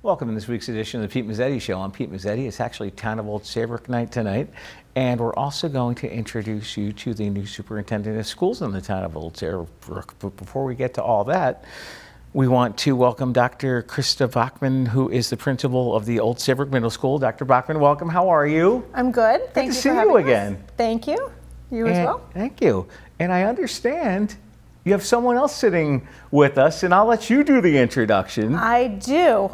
Welcome to this week's edition of the Pete Mezzetti Show. I'm Pete Mezzetti. It's actually Town of Old Saybrook night tonight, and we're also going to introduce you to the new superintendent of schools in the Town of Old Saybrook. But before we get to all that, we want to welcome Dr. Krista Bachman, who is the principal of the Old Saybrook Middle School. Dr. Bachman, welcome. How are you? I'm good. Thank you for having us. Good to see you again. Thank you. You as well. Thank you. And I understand you have someone else sitting with us, and I'll let you do the introduction. I do.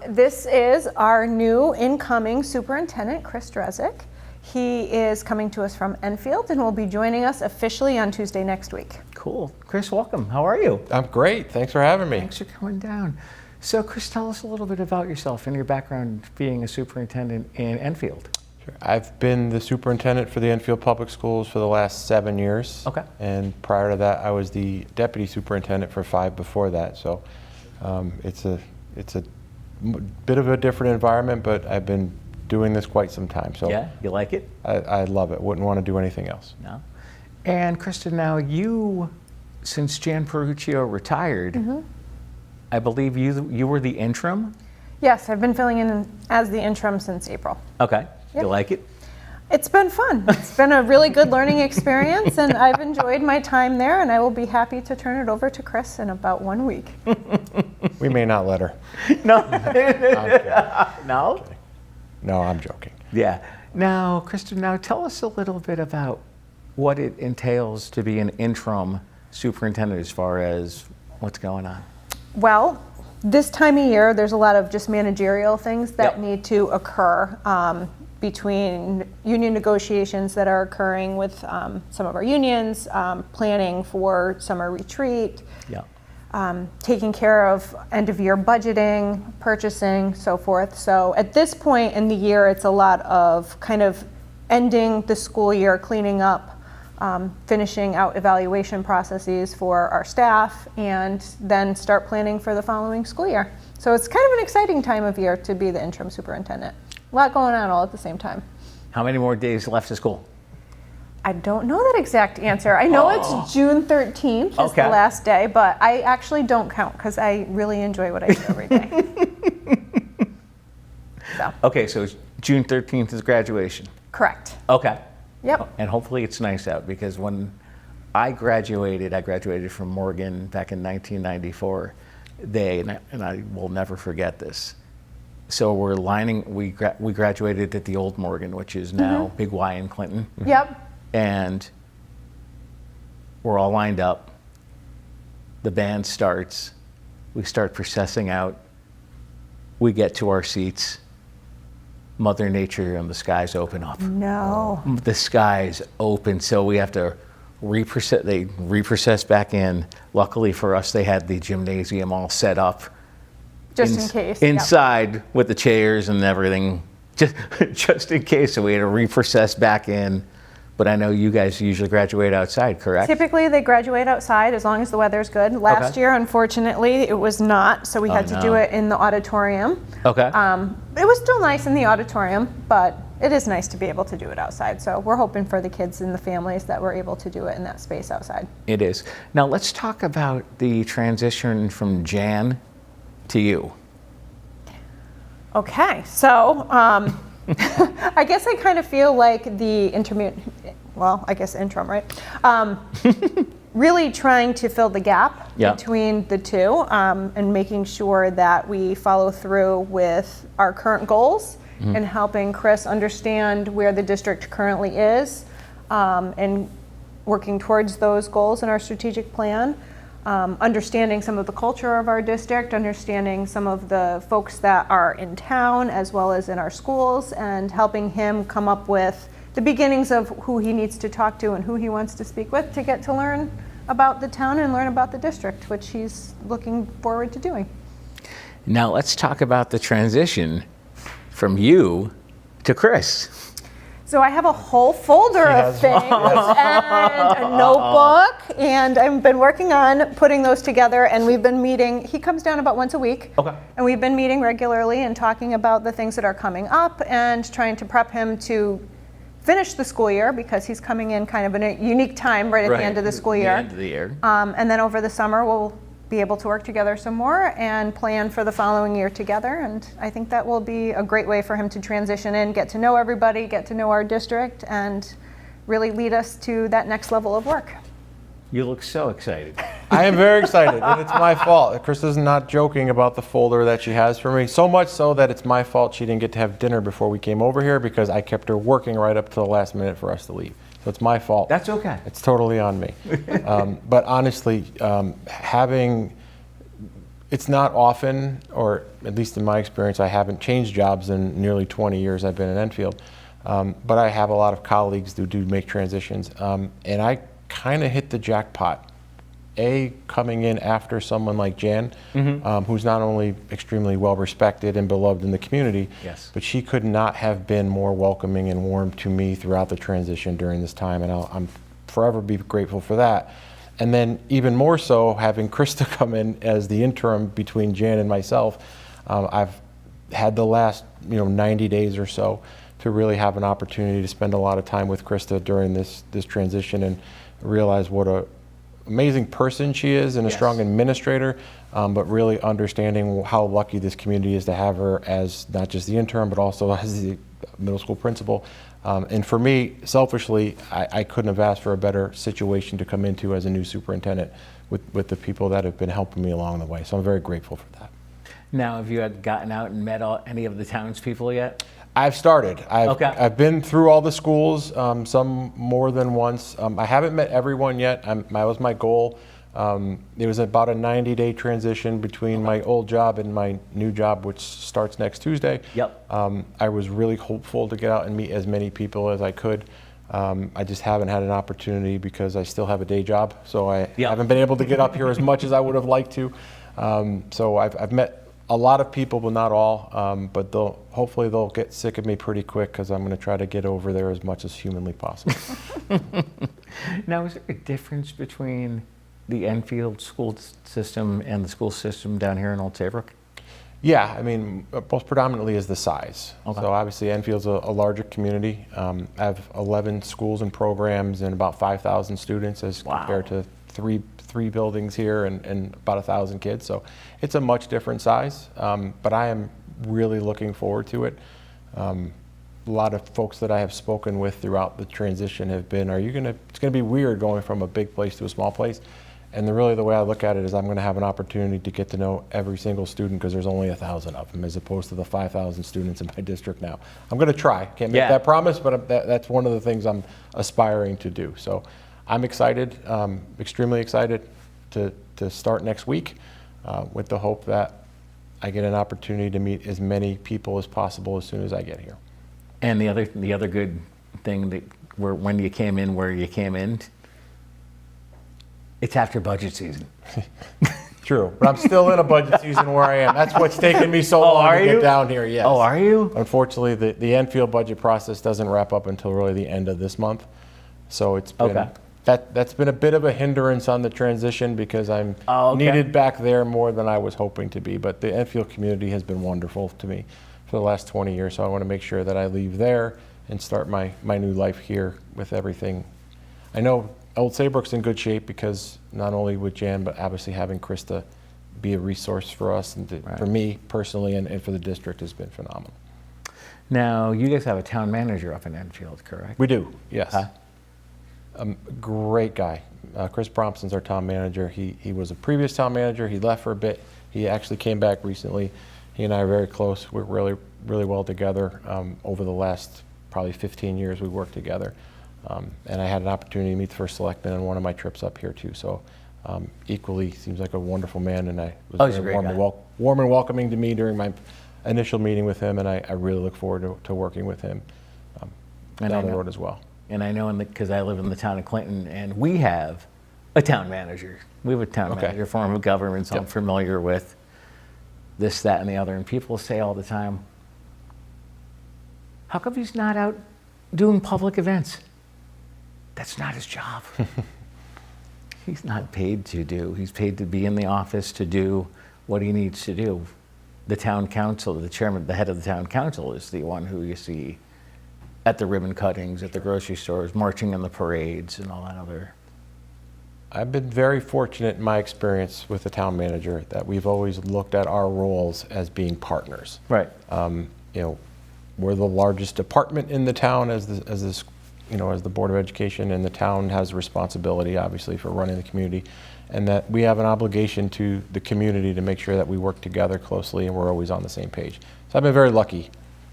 This is our new incoming superintendent, Chris Drezick. He is coming to us from Enfield and will be joining us officially on Tuesday next week. Cool. Chris, welcome. How are you? I'm great. Thanks for having me. Thanks for coming down. So, Chris, tell us a little bit about yourself and your background being a superintendent in Enfield. Sure. I've been the superintendent for the Enfield Public Schools for the last 7 years. Okay. And prior to that, I was the deputy superintendent for 5 before that. So it's a bit of a different environment, but I've been doing this quite some time. So Yeah, you like it? I love it. Wouldn't want to do anything else. No. And Krista, now you, since Jan Peruccio retired, I believe you were the interim? Yes, I've been filling in as the interim since April. Okay. Yep. You like it? It's been fun. It's been a really good learning experience, and I've enjoyed my time there, and I will be happy to turn it over to Chris in about 1 week. We may not let her. No. I'm kidding. No? No, I'm joking. Yeah. Now, Krista, now tell us a little bit about what it entails to be an interim superintendent as far as what's going on. Well, this time of year, there's a lot of just managerial things that need to occur between union negotiations that are occurring with some of our unions, planning for summer retreat, taking care of end of year budgeting, purchasing, so forth. So at this point in the year, it's a lot of kind of ending the school year, cleaning up, finishing out evaluation processes for our staff, and then start planning for the following school year. So it's kind of an exciting time of year to be the interim superintendent. A lot going on all at the same time. How many more days left of school? I don't know that exact answer. I know it's June 13th is the last day, but I actually don't count because I really enjoy what I do every day. So. Okay, so June 13th is graduation. Correct. Okay. Yep. And hopefully it's nice out, because when I graduated from Morgan back in 1994, and I will never forget this. So we graduated at the old Morgan, which is now Big Y in Clinton. Yep. And we're all lined up. The band starts. We start processing out. We get to our seats. Mother Nature and the skies open up. No. The skies open, so we have to reprocess. They reprocess back in. Luckily for us, they had the gymnasium all set up. Just in case. Inside with the chairs and everything, just in case. So we had to reprocess back in. But I know you guys usually graduate outside, correct? Typically, they graduate outside as long as the weather's good. Last year, unfortunately, it was not, so we had to do it in the auditorium. Okay. It was still nice in the auditorium, but it is nice to be able to do it outside. So we're hoping for the kids and the families that we're able to do it in that space outside. It is. Now let's talk about the transition from Jan to you. Okay, so I guess I kind of feel like the interim, right? Really trying to fill the gap between the two, and making sure that we follow through with our current goals and helping Chris understand where the district currently is, and working towards those goals in our strategic plan. Understanding some of the culture of our district, understanding some of the folks that are in town as well as in our schools, and helping him come up with the beginnings of who he needs to talk to and who he wants to speak with to get to learn about the town and learn about the district, which he's looking forward to doing. Now let's talk about the transition from you to Chris. So I have a whole folder of things and a notebook, and I've been working on putting those together, and we've been meeting. He comes down about once a week, and we've been meeting regularly and talking about the things that are coming up and trying to prep him to finish the school year, because he's coming in kind of in a unique time right at the end of the school year. The end of the year. And then over the summer, we'll be able to work together some more and plan for the following year together. And I think that will be a great way for him to transition in, get to know everybody, get to know our district, and really lead us to that next level of work. You look so excited. I am very excited, and it's my fault. Krista's not joking about the folder that she has for me, so much so that it's my fault she didn't get to have dinner before we came over here because I kept her working right up to the last minute for us to leave. So it's my fault. That's okay. It's totally on me. But honestly, it's not often, or at least in my experience, I haven't changed jobs in nearly 20 years I've been in Enfield. But I have a lot of colleagues who do make transitions, and I kind of hit the jackpot. Coming in after someone like Jan, who's not only extremely well respected and beloved in the community, Yes. but she could not have been more welcoming and warm to me throughout the transition during this time, and I'm forever be grateful for that. And then even more so, having Krista come in as the interim between Jan and myself, I've had the last 90 days or so to really have an opportunity to spend a lot of time with Krista during this transition and realize what a amazing person she is and a Yes. strong administrator, but really understanding how lucky this community is to have her as not just the interim, but also as the middle school principal. And for me, selfishly, I couldn't have asked for a better situation to come into as a new superintendent with the people that have been helping me along the way. So I'm very grateful for that. Now, have you had gotten out and met any of the townspeople yet? I've started. Okay. I've been through all the schools, some more than once. I haven't met everyone yet. That was my goal. It was about a 90-day transition between my old job and my new job, which starts next Tuesday. Yep. I was really hopeful to get out and meet as many people as I could. I just haven't had an opportunity because I still have a day job, so I Yep. haven't been able to get up here as much as I would have liked to. So I've met a lot of people, but not all. But hopefully they'll get sick of me pretty quick because I'm going to try to get over there as much as humanly possible. Now, is there a difference between the Enfield school system and the school system down here in Old Saybrook? Yeah, I mean, most predominantly is the size. Okay. So obviously Enfield's a larger community. I have 11 schools and programs and about 5,000 students as Wow. compared to three buildings here and about 1,000 kids. So it's a much different size, but I am really looking forward to it. A lot of folks that I have spoken with throughout the transition have been, it's gonna be weird going from a big place to a small place. And really the way I look at it is I'm gonna have an opportunity to get to know every single student because there's only 1,000 of them as opposed to the 5,000 students in my district now. I'm gonna try, can't make Yeah. that promise, but that's one of the things I'm aspiring to do. So I'm excited, extremely excited to start next week with the hope that I get an opportunity to meet as many people as possible as soon as I get here. And the other good thing that when you came in where you came in, it's after budget season. True, but I'm still in a budget season where I am. That's what's taken me so long are to you? get down here, yes. Oh, are you? Unfortunately, the Enfield budget process doesn't wrap up until really the end of this month. So it's been, Okay. that's been a bit of a hindrance on the transition because I'm Oh, okay. needed back there more than I was hoping to be. But the Enfield community has been wonderful to me for the last 20 years. So I want to make sure that I leave there and start my new life here with everything. I know Old Saybrook's in good shape because not only with Jan, but obviously having Krista be a resource for us and Right. for me personally and for the district has been phenomenal. Now, you guys have a town manager up in Enfield, correct? We do, yes. Huh? Great guy. Chris Brompson's our town manager. He was a previous town manager. He left for a bit. He actually came back recently. He and I are very close. We're really, really well together. Over the last probably 15 years, we worked together. And I had an opportunity to meet the first selectman on one of my trips up here too. So equally seems like a wonderful man, and I was Oh, he's a very great guy. warm and welcoming to me during my initial meeting with him, and I really look forward to working with him And I down the know- road as well. And I know because I live in the town of Clinton, and we have a town manager. We have a town Okay. manager, form of government, so I'm Yep. familiar with this, that, and the other. And people say all the time, how come he's not out doing public events? That's not his job. He's not paid to do. He's paid to be in the office to do what he needs to do. The town council, the chairman, the head of the town council is the one who you see at the ribbon cuttings, at the grocery stores, marching in the parades and all that other. I've been very fortunate in my experience with the town manager that we've always looked at our roles as being partners. Right. You know, we're the largest department in the town as the Board of Education, and the town has responsibility, obviously, for running the community, and that we have an obligation to the community to make sure that we work together closely and we're always on the same page. So I've been very lucky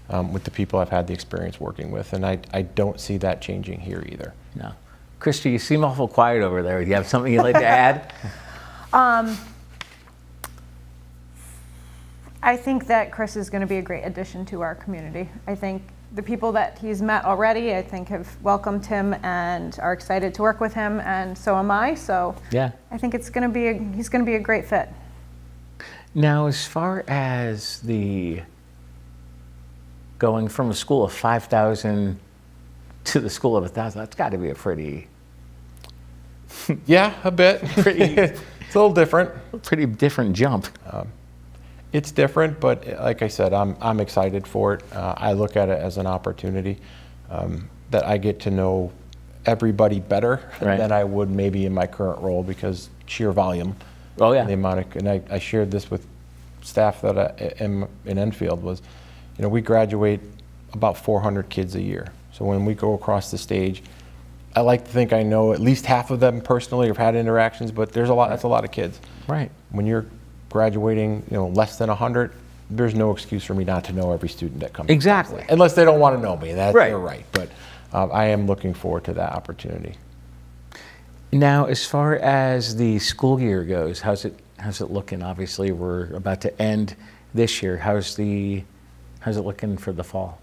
with the people I've had the experience working with, and I don't see that changing here either. No. Christy, you seem awful quiet over there. Do you have something you'd like to add? I think that Chris is going to be a great addition to our community. I think the people that he's met already, I think, have welcomed him and are excited to work with him, and so am I. So Yeah. I think he's going to be a great fit. Now, as far as the going from a school of 5,000 to the school of 1,000, that's got to be a pretty Yeah, a bit. It's a little different. different jump. It's different, but like I said, I'm excited for it. I look at it as an opportunity that I get to know everybody better Right. than I would maybe in my current role, because sheer volume. Oh, yeah. The amount of, and I shared this with staff that I am in Enfield was, you know, we graduate about 400 kids a year. So when we go across the stage, I like to think I know at least half of them personally or have had interactions, but there's a lot. That's a lot of kids. Right. When you're graduating, you know, less than 100, there's no excuse for me not to know every student that comes. Exactly. Unless they don't want to know me. That's Right. They're right. But I am looking forward to that opportunity. Now, as far as the school year goes, how's it looking? Obviously, we're about to end this year. How's it looking for the fall?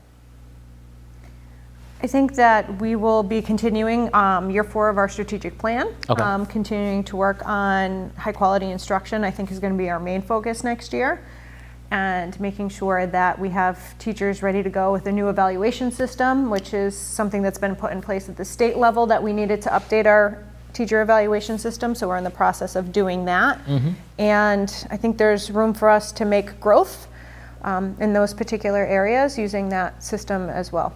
I think that we will be continuing year 4 of our strategic plan. Okay. Continuing to work on high quality instruction, I think, is going to be our main focus next year. And making sure that we have teachers ready to go with a new evaluation system, which is something that's been put in place at the state level that we needed to update our teacher evaluation system. So we're in the process of doing that. And I think there's room for us to make growth in those particular areas using that system as well.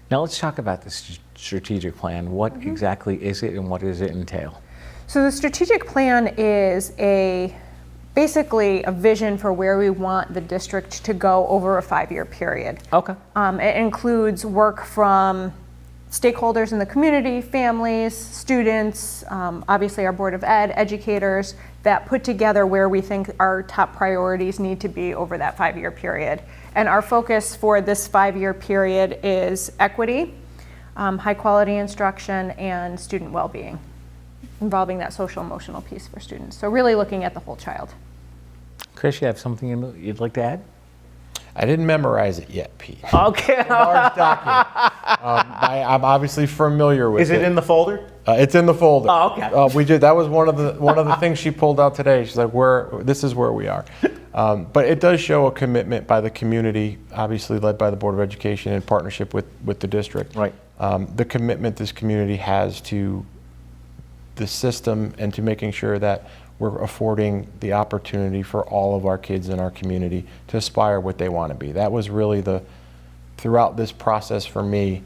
Now let's talk about the strategic plan. What exactly is it, and what does it entail? So the strategic plan is basically a vision for where we want the district to go over a 5-year period. Okay. It includes work from stakeholders in the community, families, students, obviously our Board of Ed, educators, that put together where we think our top priorities need to be over that 5-year period. And our focus for this 5-year period is equity, high quality instruction, and student well-being, involving that social emotional piece for students. So really looking at the whole child. Chris, you have something you'd like to add? I didn't memorize it yet, Pete. Okay. Large document. I'm obviously familiar with it. Is it in the folder? It's in the folder. Oh, okay. We did. That was one of the things she pulled out today. She's like, this is where we are. But it does show a commitment by the community, obviously led by the Board of Education in partnership with the district. Right. The commitment this community has to the system and to making sure that we're affording the opportunity for all of our kids in our community to aspire what they want to be. That was really throughout this process for me,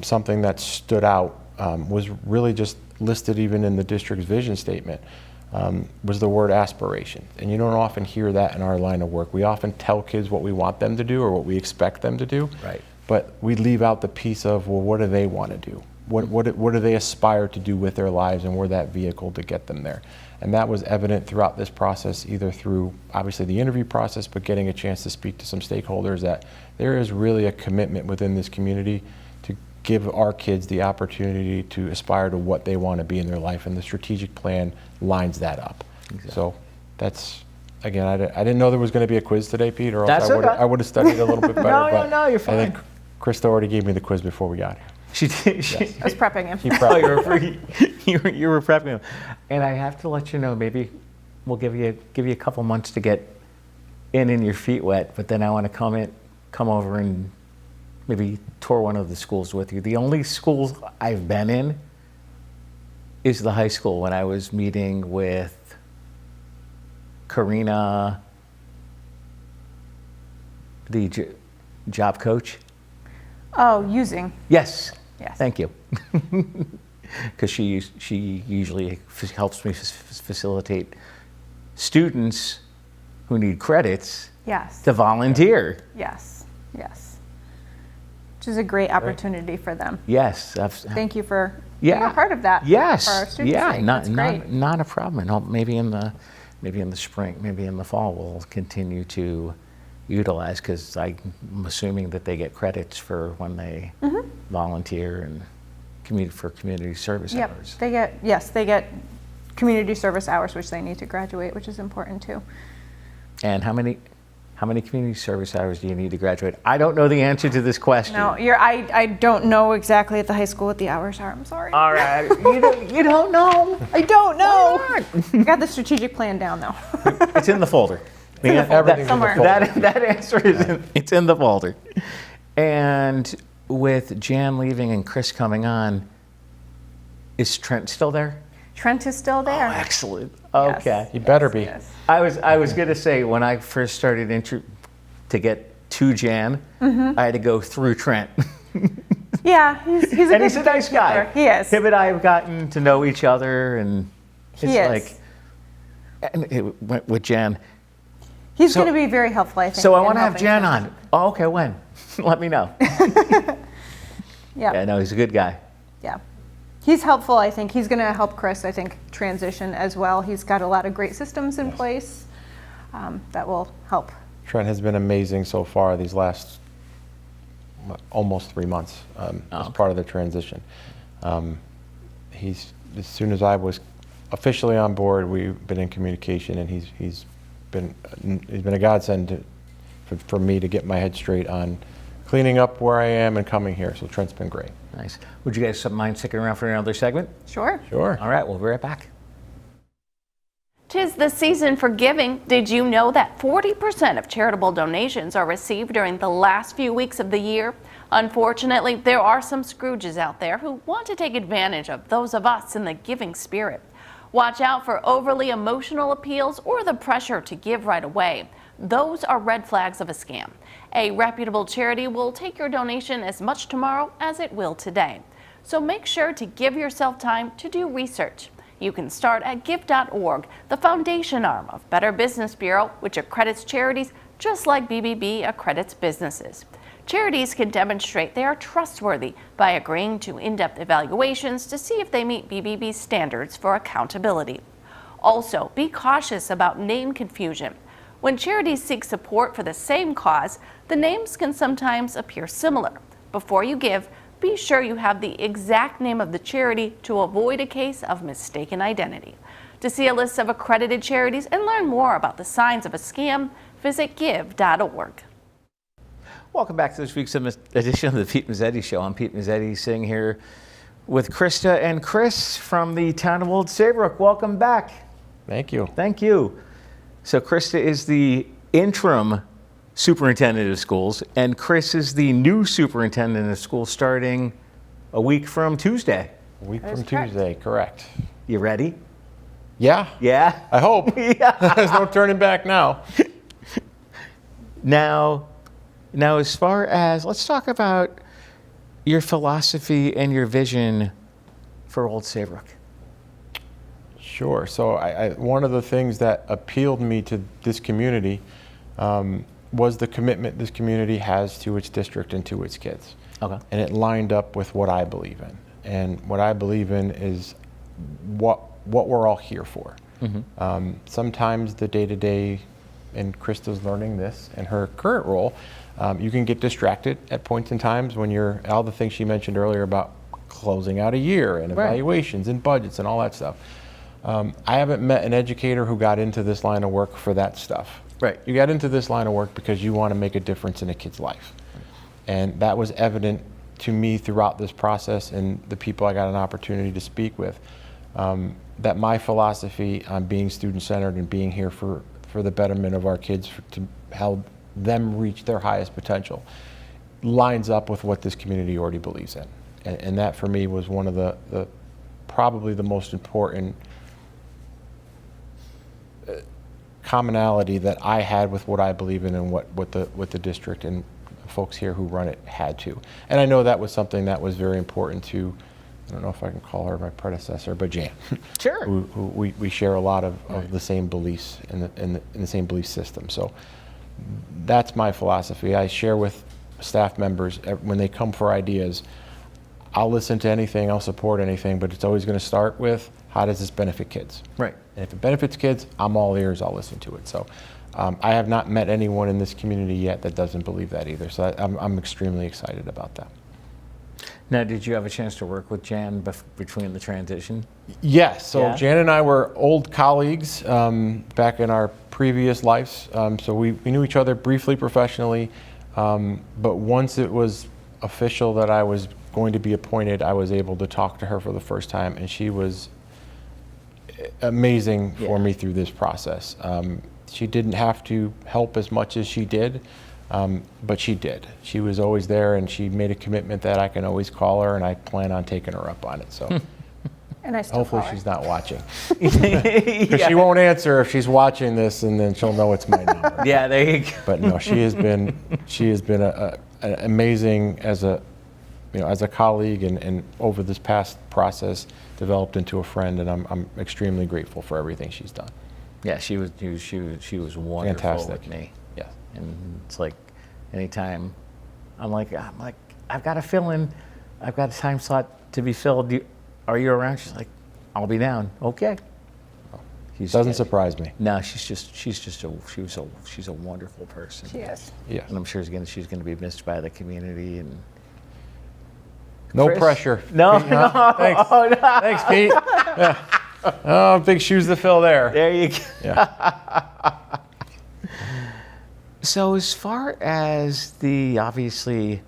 something that stood out was really just listed even in the district's vision statement, was the word aspiration. And you don't often hear that in our line of work. We often tell kids what we want them to do or what we expect them to do. Right. But we leave out the piece of, well, what do they want to do? What do they aspire to do with their lives, and we're that vehicle to get them there. And that was evident throughout this process, either through obviously the interview process, but getting a chance to speak to some stakeholders, that there is really a commitment within this community to give our kids the opportunity to aspire to what they want to be in their life, and the strategic plan lines that up. Exactly. So that's, again, I didn't know there was going to be a quiz today, Pete, or else I would have studied a little bit better. No, you're fine. I think Krista already gave me the quiz before we got here. She did. I was prepping him. Oh, you were prepping him. And I have to let you know, maybe we'll give you a couple months to get in your feet wet, but then I want to come over and maybe tour one of the schools with you. The only schools I've been in is the high school, when I was meeting with Karina, the job coach. Oh, using. Yes. Yes. Thank you. because she usually helps me facilitate students who need credits Yes. to volunteer. Yes. Yes. Which is a great opportunity for them. Yes. Thank you for being a part of that. Yes. For our students' Yeah. sake. Not That's great. not a problem. And maybe in the spring, maybe in the fall, we'll continue to utilize, because I'm assuming that they get credits for when they volunteer and community service Yep. hours. They get community service hours, which they need to graduate, which is important too. And how many community service hours do you need to graduate? I don't know the answer to this question. No, I don't know exactly at the high school what the hours are. I'm sorry. All right. You don't know. I don't know. I got the strategic plan down though. It's in the folder. Everything's in the Somewhere. folder. That answer is it's in the folder. And with Jan leaving and Chris coming on, is Trent still there? Trent is still there. Oh, excellent. Yes. Okay. You better be. Yes. I was gonna say, when I first started to get to Jan, I had to go through Trent. Yeah, he's a And good he's a nice guy. gatekeeper. He is. Him and I have gotten to know each other, and it's He is. like, and it went with Jan. He's So- going to be very helpful, I think. So I in want to have helping Jan transition. on. Oh, okay, when? Let me know. Yeah. Yeah, no, he's a good guy. Yeah. He's helpful, I think. He's going to help Chris, I think, transition as well. He's got a lot of great systems in place that will help. Trent has been amazing so far these last almost 3 months as part of the transition. As soon as I was officially on board, we've been in communication, and he's been a godsend for me to get my head straight on cleaning up where I am and coming here. So Trent's been great. Nice. Would you guys mind sticking around for another segment? Sure. Sure. All right, we'll be right back. 'Tis the season for giving. Did you know that 40% of charitable donations are received during the last few weeks of the year? Unfortunately, there are some Scrooges out there who want to take advantage of those of us in the giving spirit. Watch out for overly emotional appeals or the pressure to give right away. Those are red flags of a scam. A reputable charity will take your donation as much tomorrow as it will today. So make sure to give yourself time to do research. You can start at give.org, the foundation arm of Better Business Bureau, which accredits charities just like BBB accredits businesses. Charities can demonstrate they are trustworthy by agreeing to in-depth evaluations to see if they meet BBB's standards for accountability. Also, be cautious about name confusion. When charities seek support for the same cause, the names can sometimes appear similar. Before you give, be sure you have the exact name of the charity to avoid a case of mistaken identity. To see a list of accredited charities and learn more about the signs of a scam, visit give.org. Welcome back to this week's edition of the Pete Mezzetti Show. I'm Pete Mezzetti, sitting here with Krista and Chris from the town of Old Saybrook. Welcome back. Thank you. Thank you. So Krista is the interim superintendent of schools, and Chris is the new superintendent of schools starting a week from Tuesday. A week That is from correct. Tuesday, correct. You ready? Yeah. Yeah? I hope. There's no turning back now. Now, as far as, let's talk about your philosophy and your vision for Old Saybrook. Sure. So one of the things that appealed me to this community was the commitment this community has to its district and to its kids. Okay. And it lined up with what I believe in. And what I believe in is what we're all here for. Sometimes the day-to-day, and Krista's learning this in her current role, you can get distracted at points in times when you're, all the things she mentioned earlier about closing out a year and Right. evaluations and budgets and all that stuff. I haven't met an educator who got into this line of work for that stuff. Right. You got into this line of work because you want to make a difference in a kid's life. And that was evident to me throughout this process and the people I got an opportunity to speak with, that my philosophy on being student-centered and being here for the betterment of our kids, to help them reach their highest potential, lines up with what this community already believes in. And that for me was one of the probably the most important commonality that I had with what I believe in and what the district and folks here who run it had to. And I know that was something that was very important to I don't know if I can call her my predecessor, but Jan. Sure. who we share a lot of the same beliefs in the same belief system. So that's my philosophy. I share with staff members when they come for ideas. I'll listen to anything, I'll support anything, but it's always going to start with, how does this benefit kids? Right. And if it benefits kids, I'm all ears, I'll listen to it. So I have not met anyone in this community yet that doesn't believe that either. So I'm extremely excited about that. Now, did you have a chance to work with Jan between the transition? Yes, so Yeah? Jan and I were old colleagues back in our previous lives. So we knew each other briefly professionally, but once it was official that I was going to be appointed, I was able to talk to her for the first time, and she was amazing for me through this process. She didn't have to help as much as she did, but she did. She was always there, and she made a commitment that I can always call her, and I plan on taking her up on it. So And I still hopefully call her. she's not watching. Because she won't answer if she's watching this, and then she'll know it's my number. Yeah, there you go. But no, she has been an amazing as a colleague, and over this past process developed into a friend, and I'm extremely grateful for everything she's done. Yeah, she was wonderful Fantastic. with me. Yes. And it's like, anytime I'm like, I've got to fill in, I've got a time slot to be filled. Are you around? She's like, I'll be down. Okay. Doesn't surprise me. No, she's a wonderful person. She is. Yes. And I'm sure she's gonna be missed by the community. And No Chris? pressure. No, Pete, huh? Thanks. no. Thanks, Pete. Yeah. Oh, big shoes to fill there. There you go. Yeah. So as far as obviously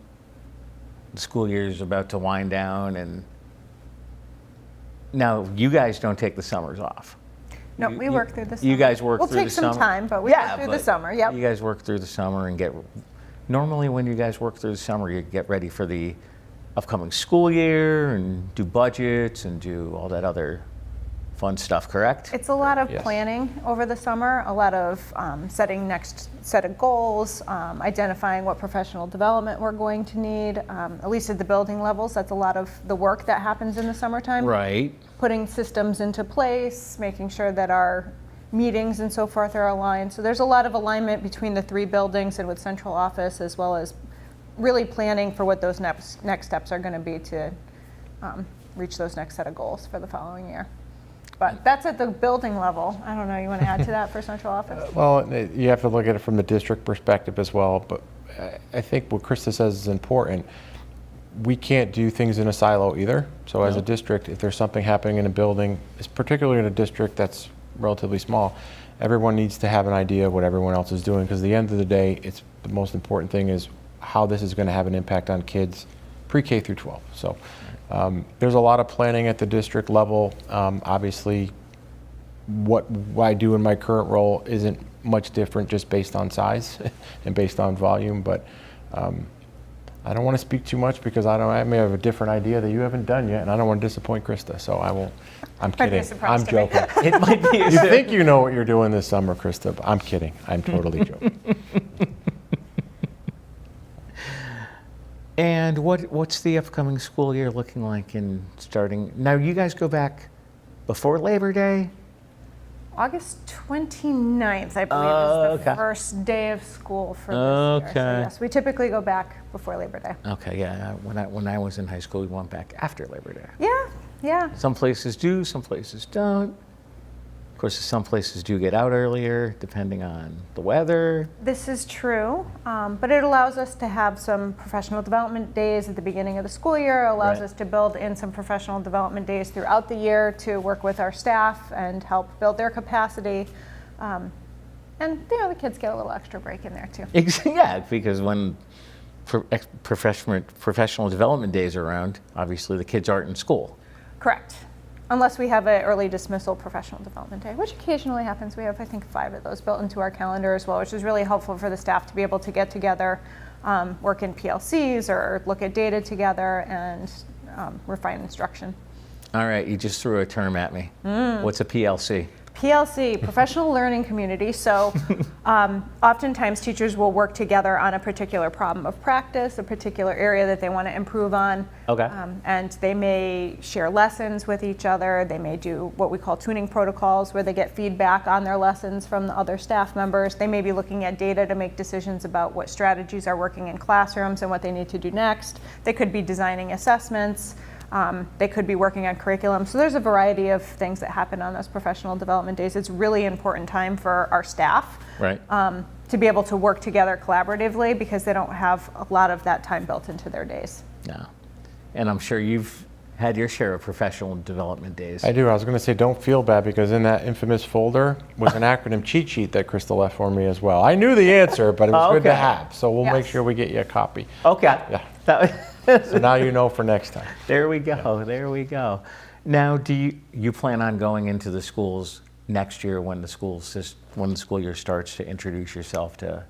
the school year is about to wind down, and now you guys don't take the summers off. No, we work through the summer. You guys work through the We'll summer. take some time, but we work through the summer, yep. You guys work through the summer and normally when you guys work through the summer, you get ready for the upcoming school year and do budgets and do all that other fun stuff, correct? It's a lot of Yes. planning over the summer, a lot of setting next set of goals, identifying what professional development we're going to need, at least at the building levels. That's a lot of the work that happens in the summertime. Right. Putting systems into place, making sure that our meetings and so forth are aligned. So there's a lot of alignment between the three buildings and with central office, as well as really planning for what those next steps are going to be to reach those next set of goals for the following year. But that's at the building level. I don't know, you want to add to that for central office? Well, you have to look at it from the district perspective as well, but I think what Krista says is important. We can't do things in a silo either. So as a district, if there's something happening in a building, particularly in a district that's relatively small, everyone needs to have an idea of what everyone else is doing, because at the end of the day, the most important thing is how this is going to have an impact on kids pre-K through 12. So there's a lot of planning at the district level. Obviously, what I do in my current role isn't much different just based on size and based on volume, but I don't want to speak too much because I may have a different idea that you haven't done yet, and I don't want to disappoint Krista, so I won't. I'm Might be a kidding. surprise I'm to me. joking. It might be. You think you know what you're doing this summer, Krista, but I'm kidding. I'm totally joking. And what's the upcoming school year looking like in starting? Now, you guys go back before Labor Day? August 29th, I believe, is the Okay. first day of school for this year. So Okay. yes, we typically go back before Labor Day. Okay, yeah. When I was in high school, we went back after Labor Day. Yeah, yeah. Some places do, some places don't. Of course, some places do get out earlier, depending on the weather. This is true, but it allows us to have some professional development days at the beginning of the school year. It allows Right. us to build in some professional development days throughout the year to work with our staff and help build their capacity. And the kids get a little extra break in there too. Yeah, because when professional development days are around, obviously the kids aren't in school. Correct. Unless we have an early dismissal professional development day, which occasionally happens. We have, I think, 5 of those built into our calendar as well, which is really helpful for the staff to be able to get together, work in PLCs or look at data together and refine instruction. All right, you just threw a term at me. What's a PLC? PLC, Professional Learning Community. So oftentimes teachers will work together on a particular problem of practice, a particular area that they want to improve on. Okay. And they may share lessons with each other. They may do what we call tuning protocols, where they get feedback on their lessons from the other staff members. They may be looking at data to make decisions about what strategies are working in classrooms and what they need to do next. They could be designing assessments. They could be working on curriculum. So there's a variety of things that happen on those professional development days. It's really important time for our staff Right. to be able to work together collaboratively, because they don't have a lot of that time built into their days. No. And I'm sure you've had your share of professional development days. I do. I was going to say, don't feel bad, because in that infamous folder was an acronym cheat sheet that Krista left for me as well. I knew the answer, but it was good to Okay. have. So we'll make Yes. sure we get you a copy. Okay. Yeah. That- So now you know for next time. There we go. There we go. Now, do you plan on going into the schools next year when the school year starts to introduce yourself to?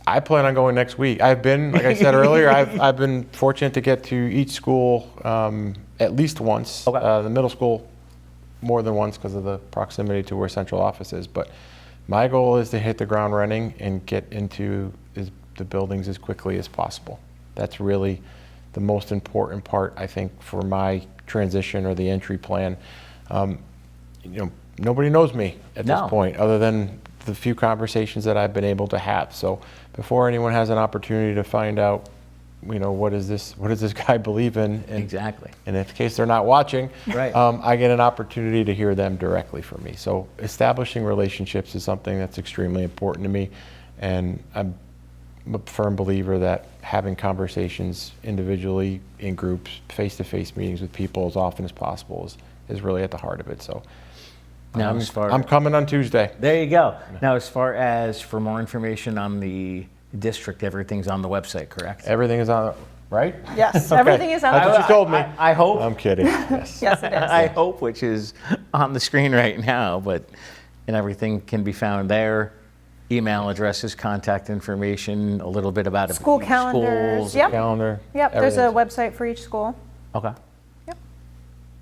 I plan on going next week. I've been, like I said earlier, I've been fortunate to get to each school at least once. Okay. The middle school more than once because of the proximity to where central office is. But my goal is to hit the ground running and get into the buildings as quickly as possible. That's really the most important part, I think, for my transition or the entry plan. Nobody knows me at No. this point, other than the few conversations that I've been able to have. So before anyone has an opportunity to find out, what does this guy believe in? And, Exactly. and in case they're not watching, Right. I get an opportunity to hear them directly from me. So establishing relationships is something that's extremely important to me. And I'm a firm believer that having conversations individually, in groups, face-to-face meetings with people as often as possible is really at the heart of it. So Now, as far I'm coming on Tuesday. there you go. Now, as far as for more information on the district, everything's on the website, correct? Everything is on, right? Yes, Okay. everything is on That's the what you told me. I hope. I'm kidding. Yes. Yes, it is. I hope, which is on the screen right now, and everything can be found there. Email addresses, contact information, a little bit about School each calendars, schools. yep. Calendar. Yep, there's a everything's- website for each school. Okay.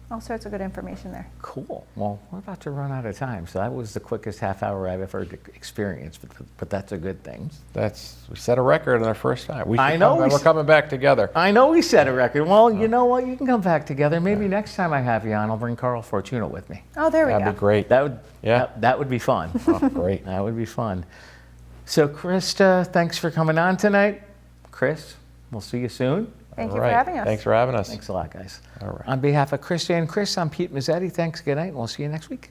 All sorts of good information there. Cool. Well, we're about to run out of time, so that was the quickest half hour I've ever experienced, but that's a good thing. We set a record on our first time. We should I know come- we we're s- coming back together. I know we set a record. Well, you know what? You can come back together. Maybe next time I have you on, I'll bring Carl Fortuna with me. Oh, there we That'd go. be great. That would, Yeah. that would be fun. Oh, great. That would be fun. So, Krista, thanks for coming on tonight. Chris, we'll see you soon. Thank All you right. for having us. Thanks for having us. Thanks a lot, guys. All right. On behalf of Krista and Chris, I'm Pete Mezzetti. Thanks, good night, and we'll see you next week.